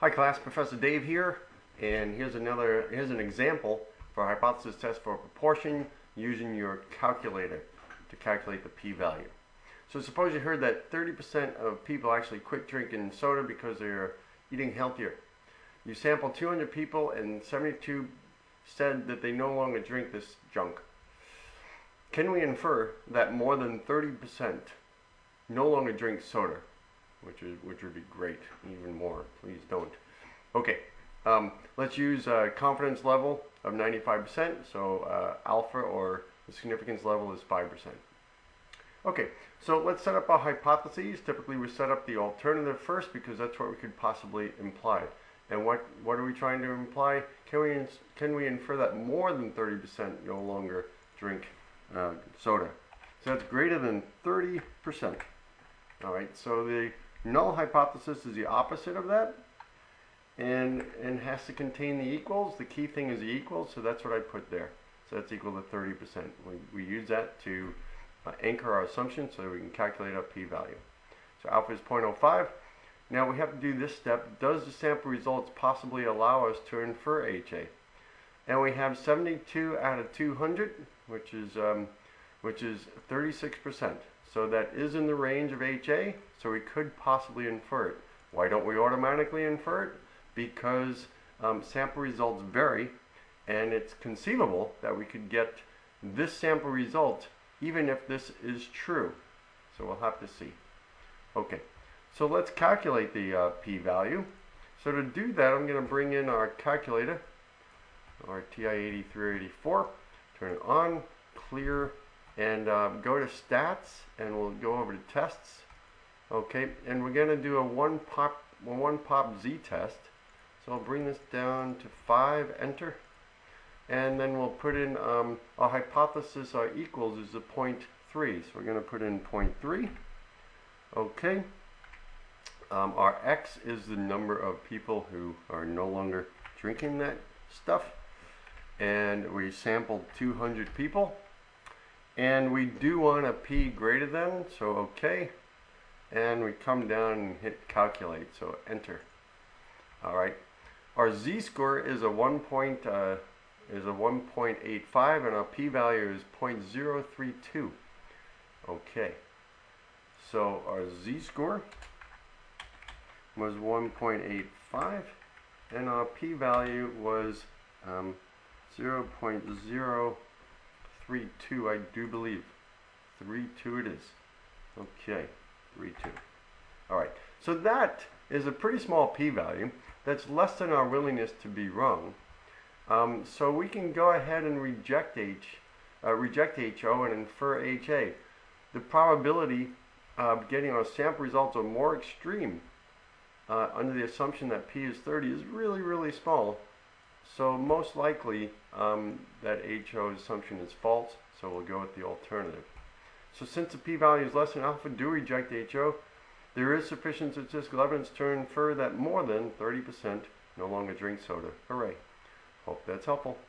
Hi class, Professor Dave here, and here's an example for a hypothesis test for a proportion using your calculator to calculate the p-value. So suppose you heard that 30% of people actually quit drinking soda because they're eating healthier. You sampled 200 people and 72 said that they no longer drink this junk. Can we infer that more than 30% no longer drink soda? Which would be great, even more. Please don't. Okay, let's use a confidence level of 95%. So alpha, or the significance level, is 5%. Okay, so let's set up our hypotheses. Typically, we set up the alternative first because that's what we could possibly imply. And what are we trying to imply? Can we infer that more than 30% no longer drink soda? So that's greater than 30%. All right, so the null hypothesis is the opposite of that, and has to contain the equals. The key thing is the equals, so that's what I put there. So that's equal to 30%. We use that to anchor our assumption so we can calculate our p-value. So alpha is 0.05. Now we have to do this step. Does the sample results possibly allow us to infer HA? And we have 72 out of 200, which is 36%. So that is in the range of HA, so we could possibly infer it. Why don't we automatically infer it? Because sample results vary, and it's conceivable that we could get this sample result even if this is true. So we'll have to see. Okay, so let's calculate the p-value. So to do that, I'm going to bring in our calculator, our TI-8384, turn it on, clear, and go to stats, and we'll go over to tests. Okay, and we're going to do a one pop z-test. So I'll bring this down to 5, enter, and then we'll put in our hypothesis, our equals is a 0.3, so we're going to put in 0.3. Okay, our x is the number of people who are no longer drinking that stuff, and we sampled 200 people. And we do want a p greater than, so okay. And we come down and hit calculate, so enter. All right. Our z-score is a 1.85, and our p-value is 0.032. Okay. So our z-score was 1.85, and our p-value was 0.032, I do believe. 3.2 it is. Okay, 3.2. All right, so that is a pretty small p-value. That's less than our willingness to be wrong. So we can go ahead and reject HO and infer HA. The probability of getting our sample results are more extreme under the assumption that p is 30 is really, really small. So most likely that HO's assumption is false, so we'll go with the alternative. So since the p-value is less than alpha, do reject HO. There is sufficient statistical evidence to infer that more than 30% no longer drink soda. Hooray. Hope that's helpful.